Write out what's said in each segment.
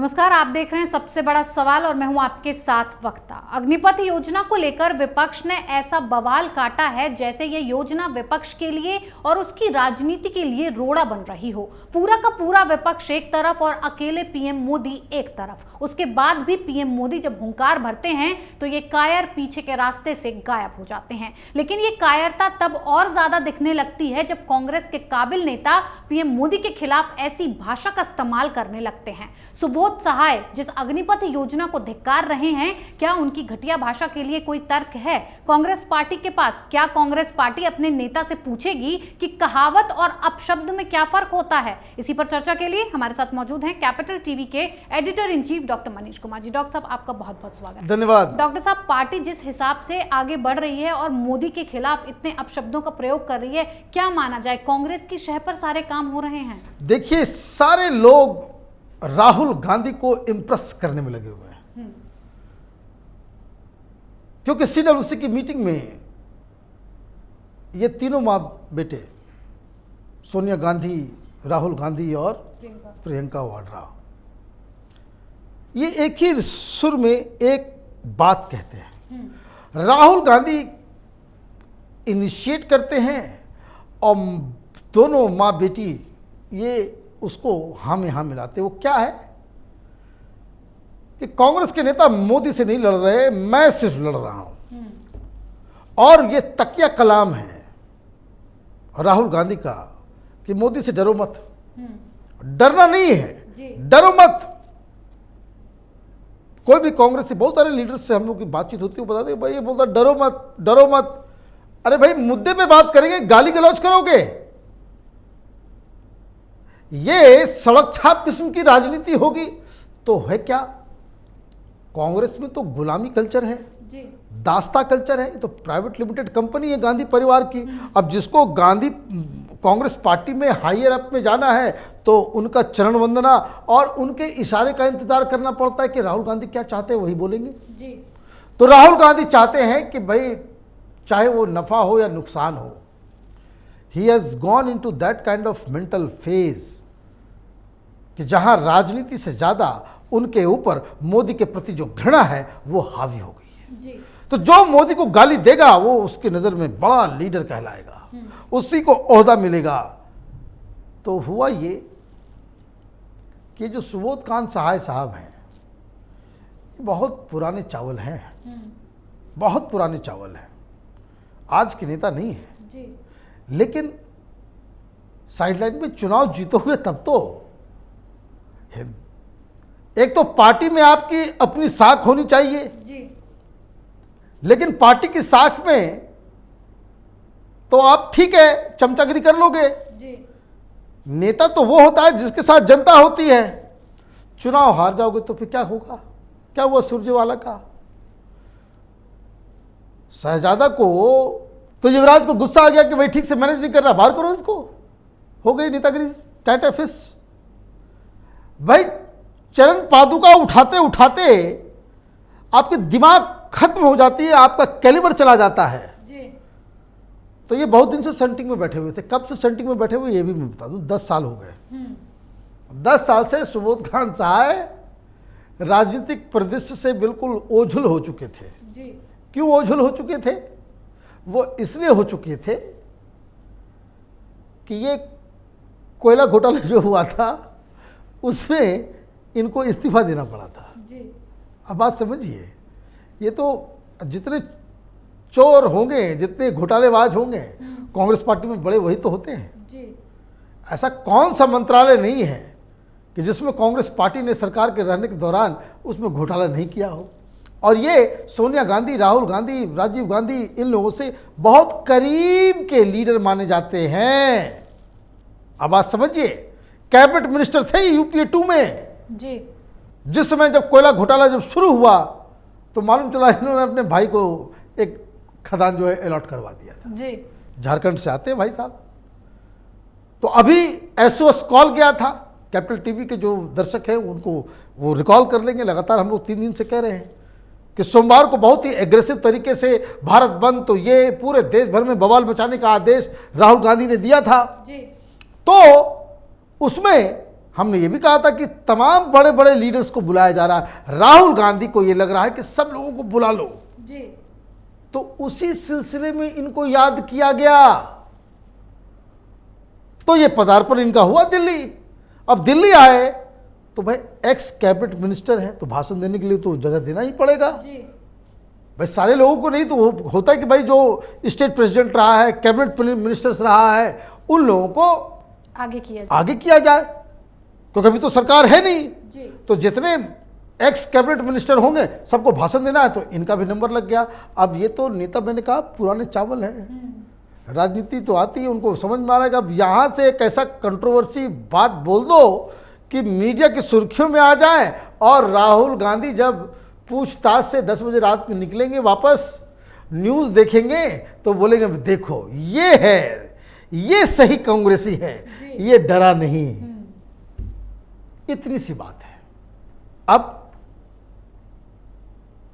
नमस्कार, आप देख रहे हैं सबसे बड़ा सवाल और मैं हूं आपके साथ वक्ता। अग्निपथ योजना को लेकर विपक्ष ने ऐसा बवाल काटा है जैसे ये योजना विपक्ष के लिए और उसकी राजनीति के लिए रोड़ा बन रही हो। पूरा का पूरा विपक्ष एक तरफ और अकेले पीएम मोदी एक तरफ। उसके बाद भी पीएम मोदी जब हुंकार भरते हैं तो ये कायर पीछे के रास्ते से गायब हो जाते हैं। लेकिन ये कायरता तब और ज्यादा दिखने लगती है जब कांग्रेस के काबिल नेता पीएम मोदी के खिलाफ ऐसी भाषा का इस्तेमाल करने लगते हैं। सुबोध सहाय जिस अग्निपथ योजना को धिक्कार रहे हैं, क्या उनकी घटिया भाषा के लिए कोई तर्क है कांग्रेस पार्टी के पास? क्या कांग्रेस पार्टी अपने नेता से पूछेगी कि कहावत और अपशब्द में क्या फर्क होता है? इसी पर चर्चा के लिए हमारे साथ मौजूद हैं कैपिटल टीवी के editor in chief doctor Manish Kumar ji. Doctor साहब, आपका बहुत बहुत स्वागत। धन्यवाद। डॉक्टर साहब, पार्टी जिस हिसाब से आगे बढ़ रही है और मोदी के खिलाफ इतने अपशब्दों का प्रयोग कर रही है, क्या माना जाए कांग्रेस की शह पर सारे काम हो रहे हैं? देखिए, सारे लोग राहुल गांधी को इंप्रेस करने में लगे हुए हैं, क्योंकि सीडब्ल्यूसी की मीटिंग में ये तीनों मां बेटे सोनिया गांधी, राहुल गांधी और प्रियंका वाड्रा, ये एक ही सुर में एक बात कहते हैं। राहुल गांधी इनिशिएट करते हैं और दोनों मां बेटी ये उसको हाँ में हाँ मिलाते। वो क्या है कि कांग्रेस के नेता मोदी से नहीं लड़ रहे, मैं सिर्फ लड़ रहा हूं। और ये तकिया कलाम है राहुल गांधी का कि मोदी से डरो मत। डरना नहीं है, डरो मत। कोई भी कांग्रेस से, बहुत सारे लीडर्स से हम लोग की बातचीत होती है, बताते भाई, ये बोलता डरो मत, डरो मत। अरे भाई, मुद्दे पे बात करेंगे, गाली गलौज करोगे? ये सड़क छाप किस्म की राजनीति होगी तो है क्या? कांग्रेस में तो गुलामी कल्चर है जी, दास्ता कल्चर है। ये तो प्राइवेट लिमिटेड कंपनी है गांधी परिवार की। अब जिसको गांधी कांग्रेस पार्टी में हायर अप में जाना है तो उनका चरण वंदना और उनके इशारे का इंतजार करना पड़ता है कि राहुल गांधी क्या चाहते हैं वही बोलेंगे जी। तो राहुल गांधी चाहते हैं कि भाई, चाहे वो नफा हो या नुकसान हो, he has gone into that kind of mental phase कि जहां राजनीति से ज्यादा उनके ऊपर मोदी के प्रति जो घृणा है वो हावी हो गई है जी। तो जो मोदी को गाली देगा वो उसकी नजर में बड़ा लीडर कहलाएगा, उसी को ओहदा मिलेगा। तो हुआ ये कि जो सुबोध कांत सहाय साहब हैं, ये बहुत पुराने चावल हैं, बहुत पुराने चावल हैं, आज के नेता नहीं है जी। लेकिन साइडलाइन में चुनाव जीतोगे तब तो एक तो पार्टी में आपकी अपनी साख होनी चाहिए जी। लेकिन पार्टी की साख में तो आप ठीक है चमचागिरी कर लोगे जी। नेता तो वो होता है जिसके साथ जनता होती है। चुनाव हार जाओगे तो फिर क्या होगा? क्या हुआ सुरजेवाला का? शहजादा को तो युवराज को गुस्सा आ गया कि भाई ठीक से मैनेज नहीं कर रहा, बाहर करो इसको। हो गई नेतागिरी टाटा फिस। भाई, चरण पादुका उठाते उठाते आपके दिमाग खत्म हो जाती है, आपका कैलिबर चला जाता है जी। तो ये बहुत दिन से सेंटिंग में बैठे हुए थे। कब से सेंटिंग में बैठे हुए ये भी मैं बता दूं, 10 साल हो गए। 10 साल से सुबोध कांत सहाय राजनीतिक परिदृश्य से बिल्कुल ओझल हो चुके थे जी। क्यों ओझल हो चुके थे? वो इसलिए हो चुके थे कि ये कोयला घोटाला जो हुआ था उसमें इनको इस्तीफा देना पड़ा था जी। अब बात समझिए, ये तो जितने चोर होंगे, जितने घोटालेबाज होंगे कांग्रेस पार्टी में बड़े, वही तो होते हैं जी। ऐसा कौन सा मंत्रालय नहीं है कि जिसमें कांग्रेस पार्टी ने सरकार के रहने के दौरान उसमें घोटाला नहीं किया हो। और ये सोनिया गांधी, राहुल गांधी, राजीव गांधी, इन लोगों से बहुत करीब के लीडर माने जाते हैं। अब बात समझिए, कैबिनेट मिनिस्टर थे यूपीए 2 में जी। जिस समय जब कोयला घोटाला जब शुरू हुआ तो मालूम चला इन्होंने अपने भाई को एक खदान जो है अलॉट करवा दिया था जी। झारखंड से आते हैं भाई साहब। तो अभी एसओएस कॉल गया था, कैपिटल टीवी के जो दर्शक हैं उनको वो रिकॉल कर लेंगे। लगातार हम लोग 3 दिन से कह रहे हैं कि सोमवार को बहुत ही एग्रेसिव तरीके से भारत बंद, तो ये पूरे देश भर में बवाल मचाने का आदेश राहुल गांधी ने दिया था जी। तो उसमें हमने ये भी कहा था कि तमाम बड़े बड़े लीडर्स को बुलाया जा रहा है। राहुल गांधी को ये लग रहा है कि सब लोगों को बुला लो जी। तो उसी सिलसिले में इनको याद किया गया, तो ये पदार्पण इनका हुआ दिल्ली। अब दिल्ली आए तो भाई एक्स कैबिनेट मिनिस्टर है तो भाषण देने के लिए तो जगह देना ही पड़ेगा जी। भाई, सारे लोगों को नहीं तो होता है कि भाई जो स्टेट प्रेसिडेंट रहा है, कैबिनेट मिनिस्टर्स रहा है, उन लोगों को आगे किया जाए, क्योंकि अभी तो सरकार है नहीं जी। तो जितने एक्स कैबिनेट मिनिस्टर होंगे सबको भाषण देना है, तो इनका भी नंबर लग गया। अब ये तो नेता, मैंने कहा, पुराने चावल हैं, राजनीति तो आती है, उनको समझ में आ रहा है कि अब यहाँ से एक ऐसा कंट्रोवर्सी बात बोल दो कि मीडिया की सुर्खियों में आ जाए, और राहुल गांधी जब पूछताछ से 10 बजे रात में निकलेंगे वापस, न्यूज़ देखेंगे तो बोलेंगे देखो ये है, ये सही कांग्रेसी है, ये डरा नहीं। इतनी सी बात है। अब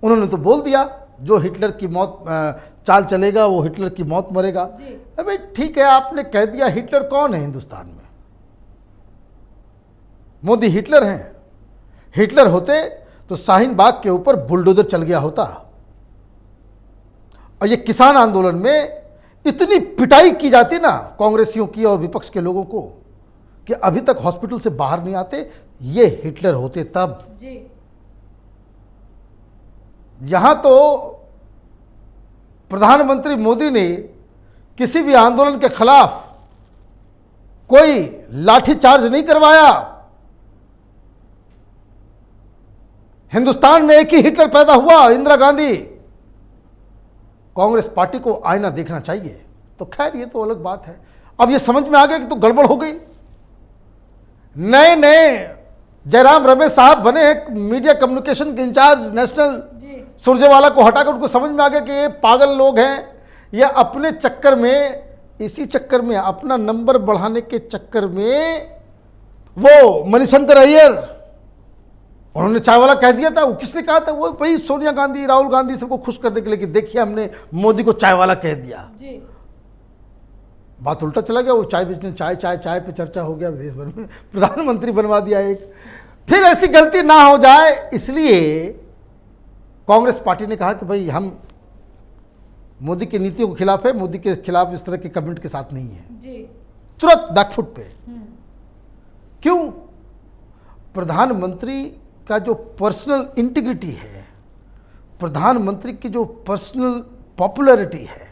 उन्होंने तो बोल दिया जो हिटलर की मौत चाल चलेगा वो हिटलर की मौत मरेगा। अबे ठीक है, आपने कह दिया, हिटलर कौन है हिंदुस्तान में? मोदी हिटलर हैं। हिटलर होते तो शाहीन बाग के ऊपर बुलडोजर चल गया होता। और ये किसान आंदोलन में इतनी पिटाई की जाती ना कांग्रेसियों की और विपक्ष के लोगों को कि अभी तक हॉस्पिटल से बाहर नहीं आते, ये हिटलर होते तब जी। यहां तो प्रधानमंत्री मोदी ने किसी भी आंदोलन के खिलाफ कोई लाठीचार्ज नहीं करवाया। हिंदुस्तान में एक ही हिटलर पैदा हुआ, इंदिरा गांधी। कांग्रेस पार्टी को आईना देखना चाहिए। तो खैर ये तो अलग बात है। अब ये समझ में आ गया कि तो गड़बड़ हो गई। नए नए जयराम रमेश साहब बने मीडिया कम्युनिकेशन के इंचार्ज नेशनल, सुरजेवाला को हटाकर उनको समझ में आ गया कि ये पागल लोग हैं, ये अपने चक्कर में, इसी चक्कर में, अपना नंबर बढ़ाने के चक्कर में, वो मणिशंकर अय्यर, उन्होंने चाय वाला कह दिया था। वो किसने कहा था? वो भाई सोनिया गांधी, राहुल गांधी सबको खुश करने के लिए कि देखिए हमने मोदी को चाय वाला कह दिया जी। बात उल्टा चला गया। वो चाय बेचने, चाय चाय चाय पे चर्चा हो गया देश भर में, प्रधानमंत्री बनवा दिया एक। फिर ऐसी गलती ना हो जाए इसलिए कांग्रेस पार्टी ने कहा कि भाई हम मोदी की नीतियों के खिलाफ है, मोदी के खिलाफ इस तरह के कमेंट के साथ नहीं है जी। तुरंत बैकफुट पे। क्यों? प्रधानमंत्री का जो पर्सनल इंटीग्रिटी है, प्रधानमंत्री की जो पर्सनल पॉपुलैरिटी है,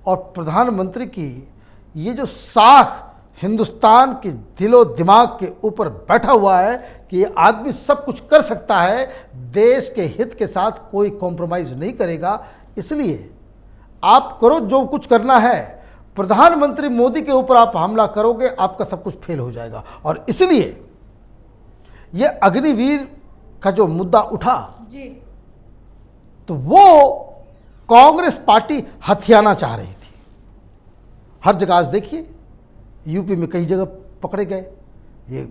और प्रधानमंत्री की ये जो साख हिंदुस्तान के दिलो दिमाग के ऊपर बैठा हुआ है कि ये आदमी सब कुछ कर सकता है, देश के हित के साथ कोई कॉम्प्रोमाइज़ नहीं करेगा, इसलिए आप करो जो कुछ करना है। प्रधानमंत्री मोदी के ऊपर आप हमला करोगे, आपका सब कुछ फेल हो जाएगा। और इसलिए ये अग्निवीर का जो मुद्दा उठा जी, तो वो कांग्रेस पार्टी हथियाना चाह रही थी। हर जगह आज देखिए, यूपी में कई जगह पकड़े गए ये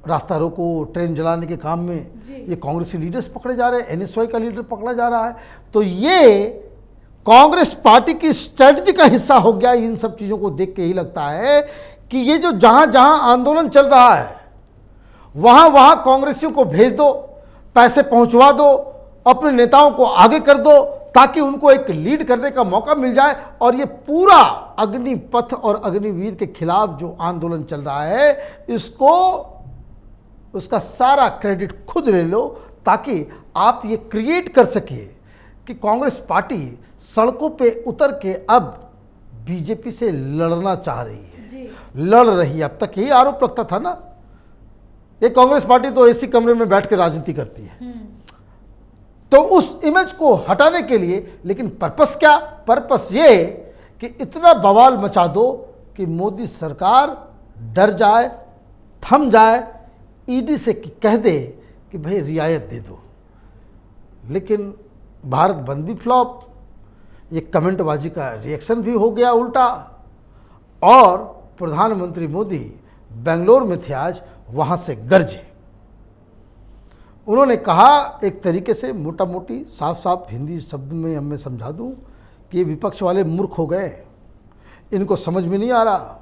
रास्ता रोको, ट्रेन जलाने के काम में ये कांग्रेसी लीडर्स पकड़े जा रहे हैं, एनएसवाई का लीडर पकड़ा जा रहा है। तो ये कांग्रेस पार्टी की स्ट्रेटजी का हिस्सा हो गया। इन सब चीज़ों को देख के ही लगता है कि ये जो जहां जहां आंदोलन चल रहा है वहां वहां कांग्रेसियों को भेज दो, पैसे पहुंचवा दो, अपने नेताओं को आगे कर दो, ताकि उनको एक लीड करने का मौका मिल जाए। और ये पूरा अग्निपथ और अग्निवीर के खिलाफ जो आंदोलन चल रहा है, इसको उसका सारा क्रेडिट खुद ले लो, ताकि आप ये क्रिएट कर सके कि कांग्रेस पार्टी सड़कों पे उतर के अब बीजेपी से लड़ना चाह रही है, लड़ रही है। अब तक यही आरोप लगता था ना, ये कांग्रेस पार्टी तो एसी कमरे में बैठ के राजनीति करती है। तो उस इमेज को हटाने के लिए, लेकिन पर्पस क्या? पर्पस ये कि इतना बवाल मचा दो कि मोदी सरकार डर जाए, थम जाए, ईडी से कह दे कि भाई रियायत दे दो। लेकिन भारत बंद भी फ्लॉप, ये कमेंटबाजी का रिएक्शन भी हो गया उल्टा, और प्रधानमंत्री मोदी बेंगलोर में थे आज, वहाँ से गरजे। उन्होंने कहा एक तरीके से, मोटा मोटी साफ साफ हिंदी शब्द में मैं समझा दूं कि ये विपक्ष वाले मूर्ख हो गए। इनको समझ में नहीं आ रहा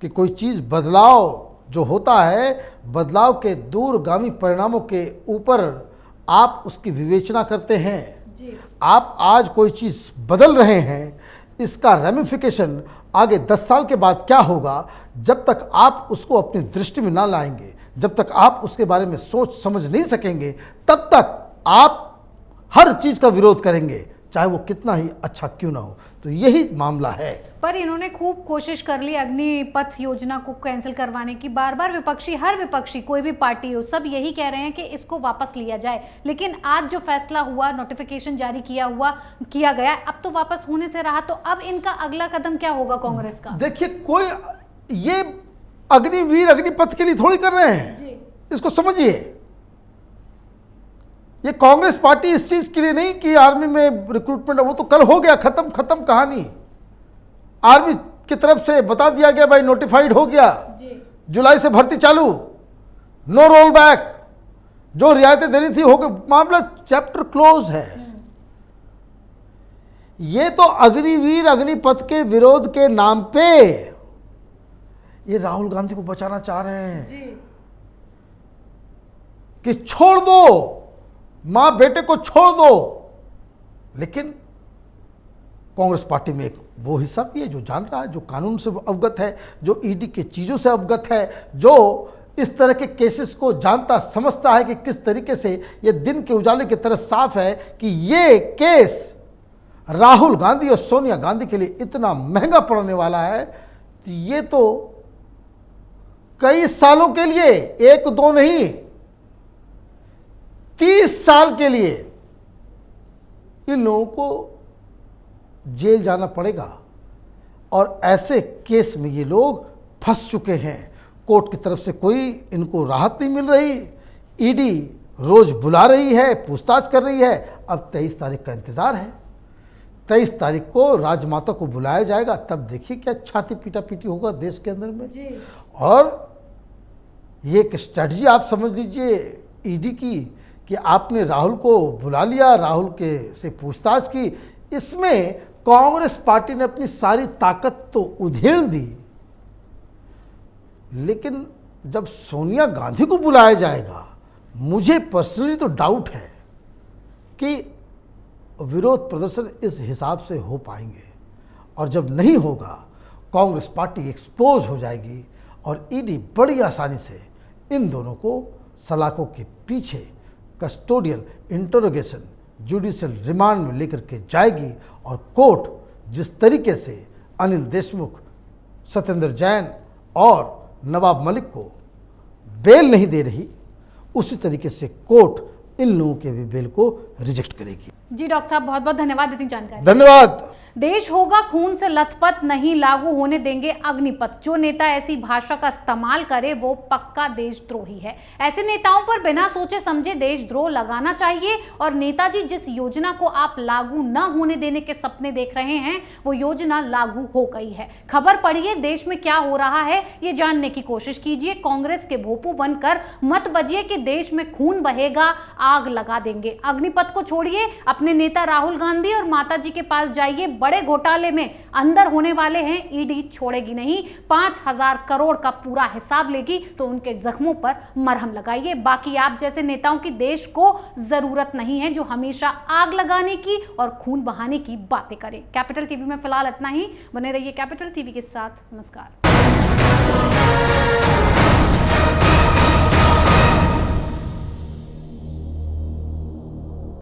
कि कोई चीज़ बदलाव जो होता है बदलाव के दूरगामी परिणामों के ऊपर आप उसकी विवेचना करते हैं जी। आप आज कोई चीज़ बदल रहे हैं, इसका रेमिफिकेशन आगे 10 साल के बाद क्या होगा, जब तक आप उसको अपनी दृष्टि में ना लाएंगे, जब तक आप उसके बारे में सोच समझ नहीं सकेंगे, तब तक आप हर चीज़ का विरोध करेंगे, चाहे वो कितना ही अच्छा क्यों ना हो। तो यही मामला है। पर इन्होंने खूब कोशिश कर ली अग्निपथ योजना को कैंसिल करवाने की, बार बार विपक्षी, हर विपक्षी कोई भी पार्टी हो, सब यही कह रहे हैं कि इसको वापस लिया जाए। लेकिन आज जो फैसला हुआ, नोटिफिकेशन जारी किया गया, अब तो वापस होने से रहा, तो अब इनका अगला कदम क्या होगा कांग्रेस का? देखिए, कोई ये अग्निवीर अग्निपथ के लिए थोड़ी कर रहे हैं जी। इसको समझिए। ये कांग्रेस पार्टी इस चीज के लिए नहीं कि आर्मी में रिक्रूटमेंट, वो तो कल हो गया, खत्म कहानी। आर्मी की तरफ से बता दिया गया, भाई नोटिफाइड हो गया जी। जुलाई से भर्ती चालू, नो रोल बैक, जो रियायतें देनी थी हो गई, मामला चैप्टर क्लोज है। ये तो अग्निवीर अग्निपथ के विरोध के नाम पे ये राहुल गांधी को बचाना चाह रहे हैं जी। कि छोड़ दो, मां बेटे को छोड़ दो। लेकिन कांग्रेस पार्टी में एक वो हिस्सा भी है जो जान रहा है, जो कानून से अवगत है, जो ईडी के चीज़ों से अवगत है, जो इस तरह के केसेस को जानता समझता है कि किस तरीके से ये दिन के उजाले की तरह साफ है कि ये केस राहुल गांधी और सोनिया गांधी के लिए इतना महंगा पड़ने वाला है। तो ये तो कई सालों के लिए, एक दो नहीं, 30 साल के लिए इन लोगों को जेल जाना पड़ेगा। और ऐसे केस में ये लोग फंस चुके हैं। कोर्ट की तरफ से कोई इनको राहत नहीं मिल रही, ईडी रोज बुला रही है, पूछताछ कर रही है। अब 23 तारीख का इंतज़ार है, 23 तारीख को राजमाता को बुलाया जाएगा, तब देखिए क्या छाती पीटा होगा देश के अंदर में जी। और ये एक स्ट्रेटजी आप समझ लीजिए ईडी की कि आपने राहुल को बुला लिया, राहुल के से पूछताछ की। इसमें कांग्रेस पार्टी ने अपनी सारी ताकत तो उधेड़ दी, लेकिन जब सोनिया गांधी को बुलाया जाएगा, मुझे पर्सनली तो डाउट है कि विरोध प्रदर्शन इस हिसाब से हो पाएंगे। और जब नहीं होगा, कांग्रेस पार्टी एक्सपोज हो जाएगी और ईडी बड़ी आसानी से इन दोनों को सलाखों के पीछे कस्टोडियल इंटरोगेशन, जुडिशियल रिमांड में लेकर के जाएगी। और कोर्ट जिस तरीके से अनिल देशमुख, सत्येंद्र जैन और नवाब मलिक को बेल नहीं दे रही, उसी तरीके से कोर्ट इन लोगों के भी बेल को रिजेक्ट करेगी। जी डॉक्टर साहब, बहुत बहुत धन्यवाद इतनी जानकारी। धन्यवाद। देश होगा खून से लथपथ, नहीं लागू होने देंगे अग्निपथ। जो नेता ऐसी भाषा का इस्तेमाल करे वो पक्का देशद्रोही है। ऐसे नेताओं पर बिना सोचे समझे देशद्रोह लगाना चाहिए। और नेताजी जिस योजना को आप लागू न होने देने के सपने देख रहे हैं, वो योजना लागू हो गई है। खबर पढ़िए, देश में क्या हो रहा है ये जानने की कोशिश कीजिए। कांग्रेस के भोपू बनकर मत बजिए कि देश में खून बहेगा, आग लगा देंगे। अग्निपथ को छोड़िए, अपने नेता राहुल गांधी और माताजी के पास जाइए। बड़े घोटाले में अंदर होने वाले हैं, ईडी छोड़ेगी नहीं। 5,000 करोड़ का पूरा हिसाब लेगी, तो उनके जख्मों पर मरहम लगाइए। बाकी आप जैसे नेताओं की देश को जरूरत नहीं है, जो हमेशा आग लगाने की और खून बहाने की बातें करें। कैपिटल टीवी में फिलहाल इतना ही। बने रहिए कैपिटल टीवी के साथ। नमस्कार।